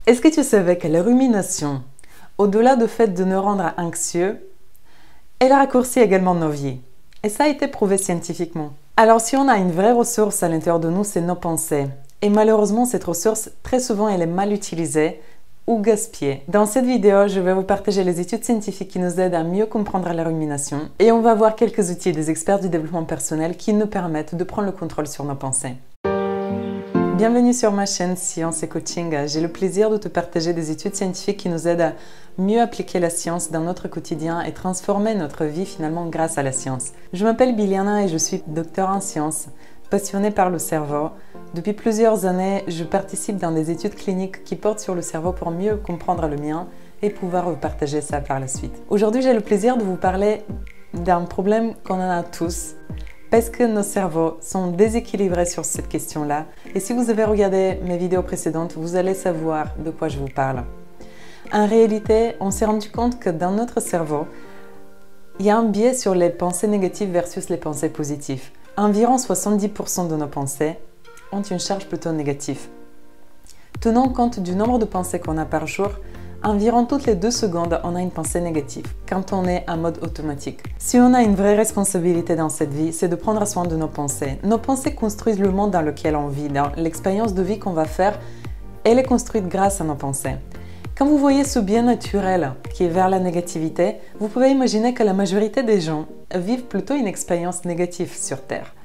Est-ce que tu savais que la rumination, au-delà du fait de nous rendre anxieux, elle raccourcit également nos vies? Et ça a été prouvé scientifiquement. Alors si on a une vraie ressource à l'intérieur de nous, c'est nos pensées. Et malheureusement, cette ressource, très souvent, elle est mal utilisée ou gaspillée. Dans cette vidéo, je vais vous partager les études scientifiques qui nous aident à mieux comprendre la rumination. Et on va voir quelques outils des experts du développement personnel qui nous permettent de prendre le contrôle sur nos pensées. Bienvenue sur ma chaîne Science et Coaching. J'ai le plaisir de te partager des études scientifiques qui nous aident à mieux appliquer la science dans notre quotidien et transformer notre vie finalement grâce à la science. Je m'appelle Biliana et je suis docteur en sciences, passionnée par le cerveau. Depuis plusieurs années, je participe dans des études cliniques qui portent sur le cerveau pour mieux comprendre le mien et pouvoir vous partager ça par la suite. Aujourd'hui, j'ai le plaisir de vous parler d'un problème qu'on en a tous, parce que nos cerveaux sont déséquilibrés sur cette question-là. Et si vous avez regardé mes vidéos précédentes, vous allez savoir de quoi je vous parle. En réalité, on s'est rendu compte que dans notre cerveau, il y a un biais sur les pensées négatives versus les pensées positives. Environ 70% de nos pensées ont une charge plutôt négative. Tenant compte du nombre de pensées qu'on a par jour, environ toutes les 2 secondes, on a une pensée négative, quand on est en mode automatique. Si on a une vraie responsabilité dans cette vie, c'est de prendre soin de nos pensées. Nos pensées construisent le monde dans lequel on vit. Dans l'expérience de vie qu'on va faire, elle est construite grâce à nos pensées. Quand vous voyez ce biais naturel qui est vers la négativité, vous pouvez imaginer que la majorité des gens vivent plutôt une expérience négative sur Terre.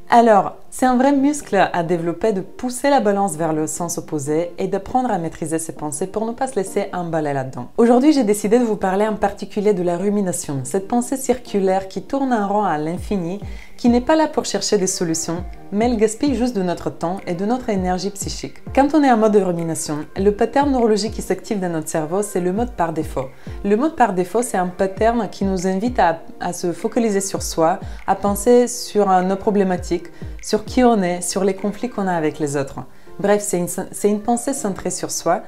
Alors, c'est un vrai muscle à développer de pousser la balance vers le sens opposé et d'apprendre à maîtriser ses pensées pour ne pas se laisser emballer là-dedans. Aujourd'hui, j'ai décidé de vous parler en particulier de la rumination, cette pensée circulaire qui tourne en rond à l'infini, qui n'est pas là pour chercher des solutions, mais elle gaspille juste de notre temps et de notre énergie psychique. Quand on est en mode rumination, le pattern neurologique qui s'active dans notre cerveau, c'est le mode par défaut. Le mode par défaut, c'est un pattern qui nous invite à se focaliser sur soi, à penser sur nos problématiques, sur qui on est, sur les conflits qu'on a avec les autres. Bref, c'est une pensée centrée sur soi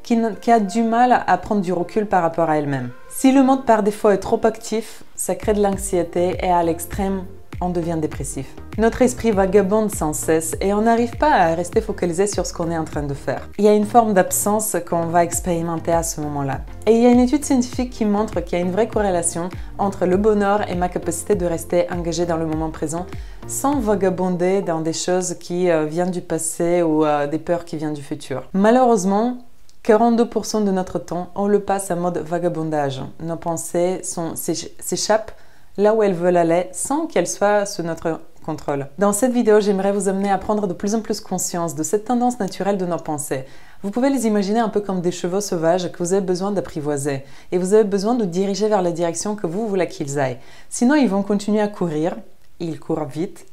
qui a du mal à prendre du recul par rapport à elle-même. Si le mode par défaut est trop actif, ça crée de l'anxiété et à l'extrême, on devient dépressif. Notre esprit vagabonde sans cesse et on n'arrive pas à rester focalisé sur ce qu'on est en train de faire. Il y a une forme d'absence qu'on va expérimenter à ce moment-là. Et il y a une étude scientifique qui montre qu'il y a une vraie corrélation entre le bonheur et ma capacité de rester engagé dans le moment présent sans vagabonder dans des choses qui viennent du passé ou des peurs qui viennent du futur. Malheureusement, 42% de notre temps, on le passe en mode vagabondage. Nos pensées s'échappent là où elles veulent aller sans qu'elles soient sous notre contrôle. Dans cette vidéo, j'aimerais vous amener à prendre de plus en plus conscience de cette tendance naturelle de nos pensées. Vous pouvez les imaginer un peu comme des chevaux sauvages que vous avez besoin d'apprivoiser et vous avez besoin de diriger vers la direction que vous voulez qu'ils aillent. Sinon, ils vont continuer à courir, ils courent vite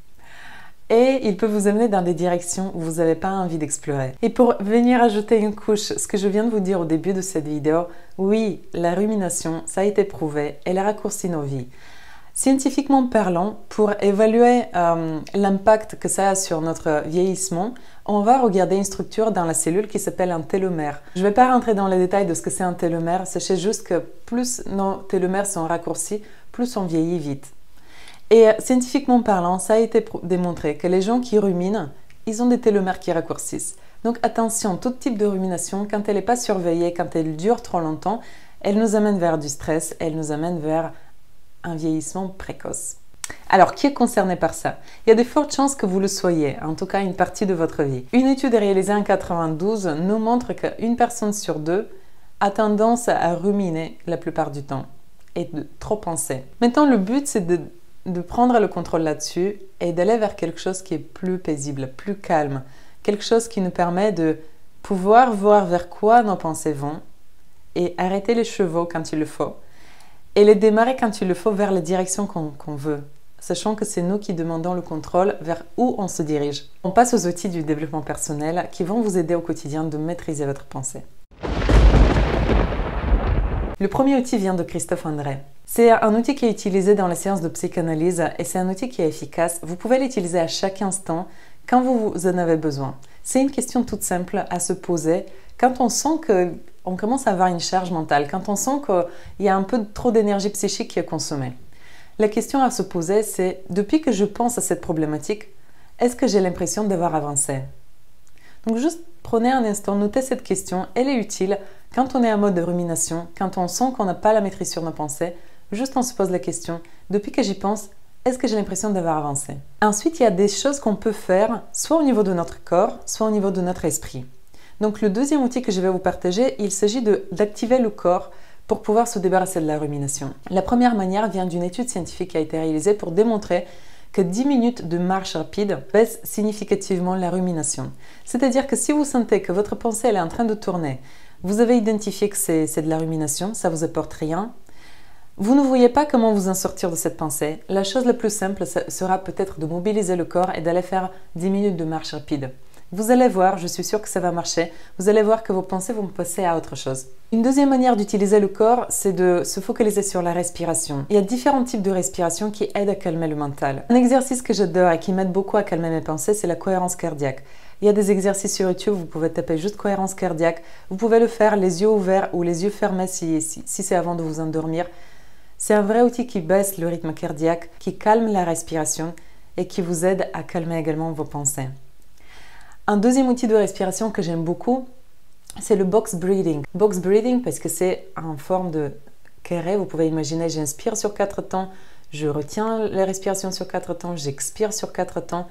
et ils peuvent vous amener dans des directions où vous n'avez pas envie d'explorer. Et pour venir ajouter une couche, ce que je viens de vous dire au début de cette vidéo, oui, la rumination, ça a été prouvé, elle raccourcit nos vies. Scientifiquement parlant, pour évaluer l'impact que ça a sur notre vieillissement, on va regarder une structure dans la cellule qui s'appelle un télomère. Je ne vais pas rentrer dans les détails de ce que c'est un télomère, sachez juste que plus nos télomères sont raccourcis, plus on vieillit vite. Et scientifiquement parlant, ça a été démontré que les gens qui ruminent, ils ont des télomères qui raccourcissent. Donc attention, tout type de rumination, quand elle n'est pas surveillée, quand elle dure trop longtemps, elle nous amène vers du stress, elle nous amène vers un vieillissement précoce. Alors, qui est concerné par ça? Il y a de fortes chances que vous le soyez, en tout cas une partie de votre vie. Une étude réalisée en 92 nous montre qu'une personne sur 2 a tendance à ruminer la plupart du temps et de trop penser. Maintenant, le but, c'est de prendre le contrôle là-dessus et d'aller vers quelque chose qui est plus paisible, plus calme, quelque chose qui nous permet de pouvoir voir vers quoi nos pensées vont et arrêter les chevaux quand il le faut. Et les démarrer quand il le faut vers la direction qu'on veut, sachant que c'est nous qui demandons le contrôle vers où on se dirige. On passe aux outils du développement personnel qui vont vous aider au quotidien de maîtriser votre pensée. Le premier outil vient de Christophe André. C'est un outil qui est utilisé dans les séances de psychanalyse et c'est un outil qui est efficace. Vous pouvez l'utiliser à chaque instant quand vous en avez besoin. C'est une question toute simple à se poser quand on sent qu'on commence à avoir une charge mentale, quand on sent qu'il y a un peu trop d'énergie psychique qui est consommée. La question à se poser, c'est depuis que je pense à cette problématique, est-ce que j'ai l'impression d'avoir avancé? Donc juste prenez un instant, notez cette question, elle est utile quand on est en mode de rumination, quand on sent qu'on n'a pas la maîtrise sur nos pensées, juste on se pose la question, depuis que j'y pense, est-ce que j'ai l'impression d'avoir avancé? Ensuite, il y a des choses qu'on peut faire, soit au niveau de notre corps, soit au niveau de notre esprit. Donc le deuxième outil que je vais vous partager, il s'agit d'activer le corps pour pouvoir se débarrasser de la rumination. La première manière vient d'une étude scientifique qui a été réalisée pour démontrer que 10 minutes de marche rapide baissent significativement la rumination. C'est-à-dire que si vous sentez que votre pensée elle est en train de tourner, vous avez identifié que c'est de la rumination, ça ne vous apporte rien, vous ne voyez pas comment vous en sortir de cette pensée. La chose la plus simple sera peut-être de mobiliser le corps et d'aller faire 10 minutes de marche rapide. Vous allez voir, je suis sûre que ça va marcher, vous allez voir que vos pensées vont passer à autre chose. Une deuxième manière d'utiliser le corps, c'est de se focaliser sur la respiration. Il y a différents types de respiration qui aident à calmer le mental. Un exercice que j'adore et qui m'aide beaucoup à calmer mes pensées, c'est la cohérence cardiaque. Il y a des exercices sur YouTube, vous pouvez taper juste cohérence cardiaque. Vous pouvez le faire les yeux ouverts ou les yeux fermés si c'est avant de vous endormir. C'est un vrai outil qui baisse le rythme cardiaque, qui calme la respiration et qui vous aide à calmer également vos pensées. Un deuxième outil de respiration que j'aime beaucoup, c'est le box breathing. Box breathing parce que c'est en forme de carré. Vous pouvez imaginer, j'inspire sur 4 temps, je retiens la respiration sur 4 temps, j'expire sur 4 temps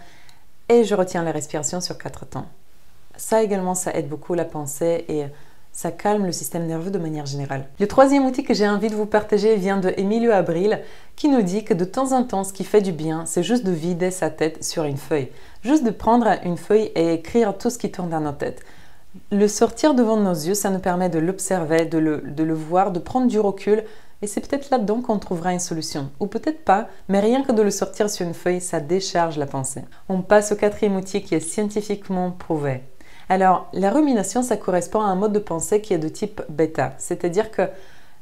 et je retiens la respiration sur 4 temps. Ça également, ça aide beaucoup la pensée et ça calme le système nerveux de manière générale. Le troisième outil que j'ai envie de vous partager vient de Emilio Abril qui nous dit que de temps en temps, ce qui fait du bien, c'est juste de vider sa tête sur une feuille. Juste de prendre une feuille et écrire tout ce qui tourne dans nos têtes. Le sortir devant nos yeux, ça nous permet de l'observer, de le voir, de prendre du recul. Et c'est peut-être là-dedans qu'on trouvera une solution. Ou peut-être pas, mais rien que de le sortir sur une feuille, ça décharge la pensée. On passe au quatrième outil qui est scientifiquement prouvé. Alors, la rumination, ça correspond à un mode de pensée qui est de type bêta. C'est-à-dire que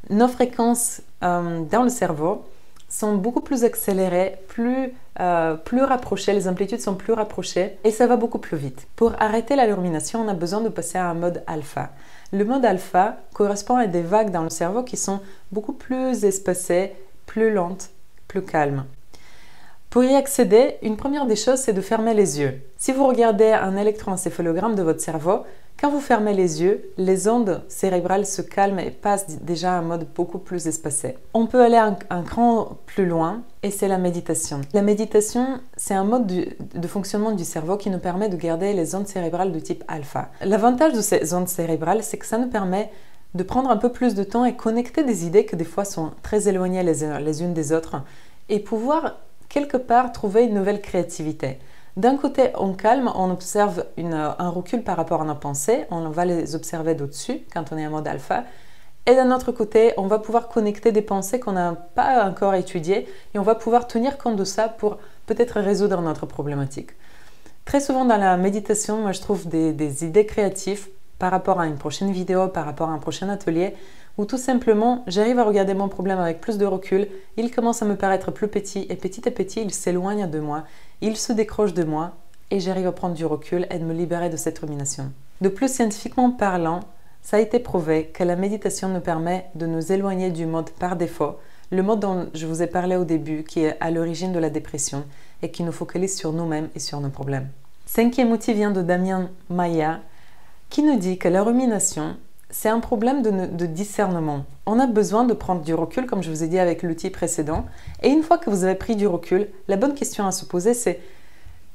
nos fréquences dans le cerveau sont beaucoup plus accélérées, plus rapprochées, les amplitudes sont plus rapprochées et ça va beaucoup plus vite. Pour arrêter la rumination, on a besoin de passer à un mode alpha. Le mode alpha correspond à des vagues dans le cerveau qui sont beaucoup plus espacées, plus lentes, plus calmes. Pour y accéder, une première des choses, c'est de fermer les yeux. Si vous regardez un électroencéphalogramme de votre cerveau, quand vous fermez les yeux, les ondes cérébrales se calment et passent déjà à un mode beaucoup plus espacé. On peut aller un cran plus loin et c'est la méditation. La méditation, c'est un mode de fonctionnement du cerveau qui nous permet de garder les ondes cérébrales de type alpha. L'avantage de ces ondes cérébrales, c'est que ça nous permet de prendre un peu plus de temps et connecter des idées qui des fois sont très éloignées les unes des autres et pouvoir quelque part trouver une nouvelle créativité. D'un côté, on calme, on observe un recul par rapport à nos pensées, on va les observer d'au-dessus quand on est en mode alpha. Et d'un autre côté, on va pouvoir connecter des pensées qu'on n'a pas encore étudiées et on va pouvoir tenir compte de ça pour peut-être résoudre notre problématique. Très souvent dans la méditation, moi je trouve des idées créatives par rapport à une prochaine vidéo, par rapport à un prochain atelier, où tout simplement j'arrive à regarder mon problème avec plus de recul, il commence à me paraître plus petit et petit il s'éloigne de moi, il se décroche de moi et j'arrive à prendre du recul et de me libérer de cette rumination. De plus, scientifiquement parlant, ça a été prouvé que la méditation nous permet de nous éloigner du mode par défaut, le mode dont je vous ai parlé au début qui est à l'origine de la dépression et qui nous focalise sur nous-mêmes et sur nos problèmes. Cinquième outil vient de Damien Maya qui nous dit que la rumination, c'est un problème de discernement. On a besoin de prendre du recul, comme je vous ai dit avec l'outil précédent. Et une fois que vous avez pris du recul, la bonne question à se poser, c'est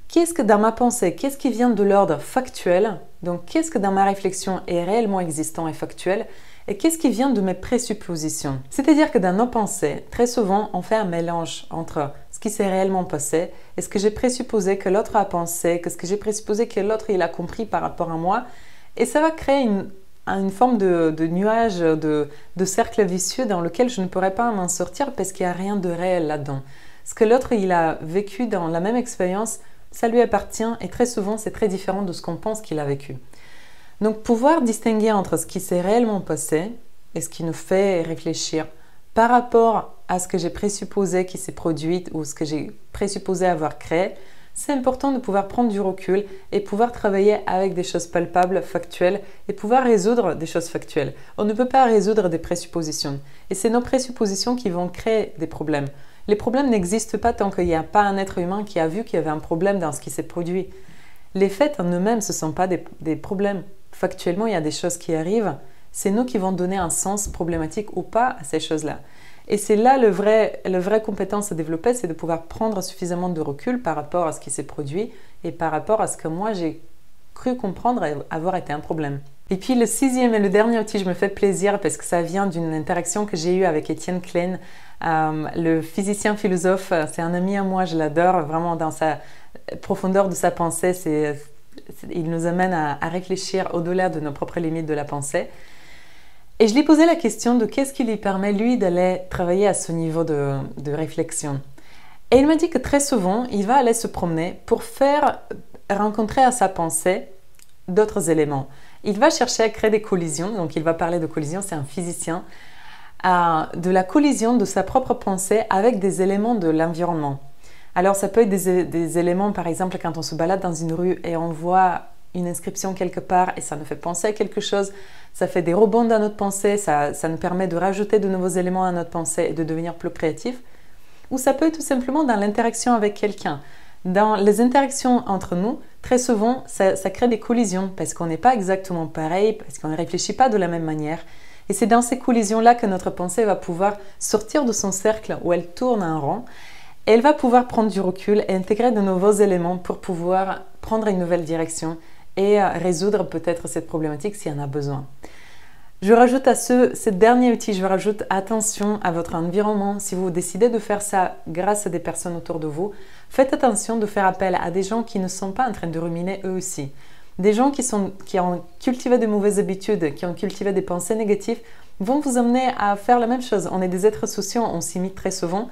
qu'est-ce que dans ma pensée, qu'est-ce qui vient de l'ordre factuel? Donc, qu'est-ce que dans ma réflexion est réellement existant et factuel? Et qu'est-ce qui vient de mes présuppositions? C'est-à-dire que dans nos pensées, très souvent, on fait un mélange entre ce qui s'est réellement passé et ce que j'ai présupposé que l'autre a pensé, que ce que j'ai présupposé que l'autre il a compris par rapport à moi. Et ça va créer une forme de nuage, de cercle vicieux dans lequel je ne pourrais pas m'en sortir parce qu'il n'y a rien de réel là-dedans. Ce que l'autre il a vécu dans la même expérience, ça lui appartient et très souvent c'est très différent de ce qu'on pense qu'il a vécu. Donc pouvoir distinguer entre ce qui s'est réellement passé et ce qui nous fait réfléchir par rapport à ce que j'ai présupposé qui s'est produit ou ce que j'ai présupposé avoir créé, c'est important de pouvoir prendre du recul et pouvoir travailler avec des choses palpables, factuelles et pouvoir résoudre des choses factuelles. On ne peut pas résoudre des présuppositions et c'est nos présuppositions qui vont créer des problèmes. Les problèmes n'existent pas tant qu'il n'y a pas un être humain qui a vu qu'il y avait un problème dans ce qui s'est produit. Les faits en eux-mêmes, ce ne sont pas des problèmes. Factuellement, il y a des choses qui arrivent. C'est nous qui vont donner un sens problématique ou pas à ces choses-là. Et c'est là la vraie compétence à développer, c'est de pouvoir prendre suffisamment de recul par rapport à ce qui s'est produit et par rapport à ce que moi j'ai cru comprendre et avoir été un problème. Et puis le sixième et le dernier outil, je me fais plaisir parce que ça vient d'une interaction que j'ai eue avec Étienne Klein, le physicien philosophe. C'est un ami à moi, je l'adore vraiment dans sa profondeur de sa pensée. Il nous amène à réfléchir au-delà de nos propres limites de la pensée. Et je lui ai posé la question de qu'est-ce qui lui permet, lui, d'aller travailler à ce niveau de réflexion. Et il m'a dit que très souvent, il va aller se promener pour faire rencontrer à sa pensée d'autres éléments. Il va chercher à créer des collisions, donc il va parler de collisions, c'est un physicien, de la collision de sa propre pensée avec des éléments de l'environnement. Alors ça peut être des éléments, par exemple, quand on se balade dans une rue et on voit une inscription quelque part et ça nous fait penser à quelque chose, ça fait des rebonds dans notre pensée, ça nous permet de rajouter de nouveaux éléments à notre pensée et de devenir plus créatif. Ou ça peut être tout simplement dans l'interaction avec quelqu'un. Dans les interactions entre nous, très souvent, ça crée des collisions parce qu'on n'est pas exactement pareil, parce qu'on ne réfléchit pas de la même manière. Et c'est dans ces collisions-là que notre pensée va pouvoir sortir de son cercle où elle tourne en rond. Et elle va pouvoir prendre du recul et intégrer de nouveaux éléments pour pouvoir prendre une nouvelle direction et résoudre peut-être cette problématique s'il y en a besoin. Je rajoute à ce dernier outil, je rajoute attention à votre environnement. Si vous décidez de faire ça grâce à des personnes autour de vous, faites attention de faire appel à des gens qui ne sont pas en train de ruminer eux aussi. Des gens qui ont cultivé de mauvaises habitudes, qui ont cultivé des pensées négatives, vont vous amener à faire la même chose. On est des êtres sociaux, on s'imite très souvent.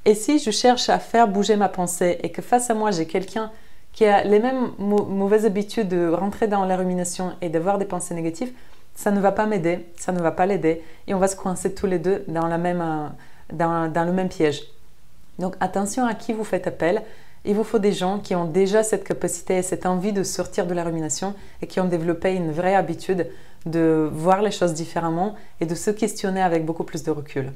Et si je cherche à faire bouger ma pensée et que face à moi j'ai quelqu'un qui a les mêmes mauvaises habitudes de rentrer dans la rumination et d'avoir des pensées négatives, ça ne va pas m'aider, ça ne va pas l'aider et on va se coincer tous les deux dans le même piège. Donc attention à qui vous faites appel. Il vous faut des gens qui ont déjà cette capacité et cette envie de sortir de la rumination et qui ont développé une vraie habitude de voir les choses différemment et de se questionner avec beaucoup plus de recul.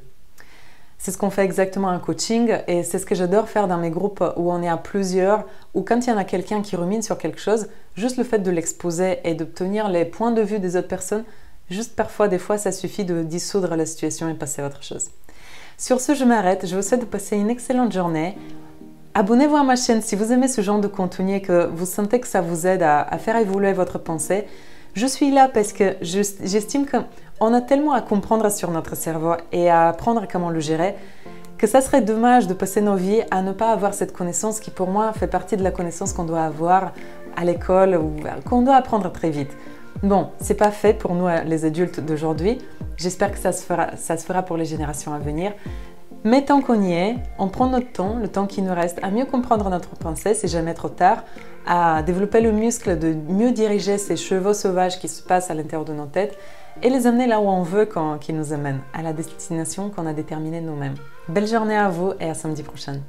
C'est ce qu'on fait exactement en coaching et c'est ce que j'adore faire dans mes groupes où on est à plusieurs, ou quand il y en a quelqu'un qui rumine sur quelque chose, juste le fait de l'exposer et d'obtenir les points de vue des autres personnes, juste parfois, des fois, ça suffit de dissoudre la situation et passer à autre chose. Sur ce, je m'arrête. Je vous souhaite de passer une excellente journée. Abonnez-vous à ma chaîne si vous aimez ce genre de contenu et que vous sentez que ça vous aide à faire évoluer votre pensée. Je suis là parce que j'estime qu'on a tellement à comprendre sur notre cerveau et à apprendre comment le gérer que ça serait dommage de passer nos vies à ne pas avoir cette connaissance qui pour moi fait partie de la connaissance qu'on doit avoir à l'école ou qu'on doit apprendre très vite. Bon, c'est pas fait pour nous les adultes d'aujourd'hui. J'espère que ça se fera pour les générations à venir. Mais tant qu'on y est, on prend notre temps, le temps qui nous reste, à mieux comprendre notre pensée, c'est jamais trop tard, à développer le muscle de mieux diriger ces chevaux sauvages qui se passent à l'intérieur de nos têtes et les amener là où on veut qu'ils nous amènent, à la destination qu'on a déterminée nous-mêmes. Belle journée à vous et à samedi prochain.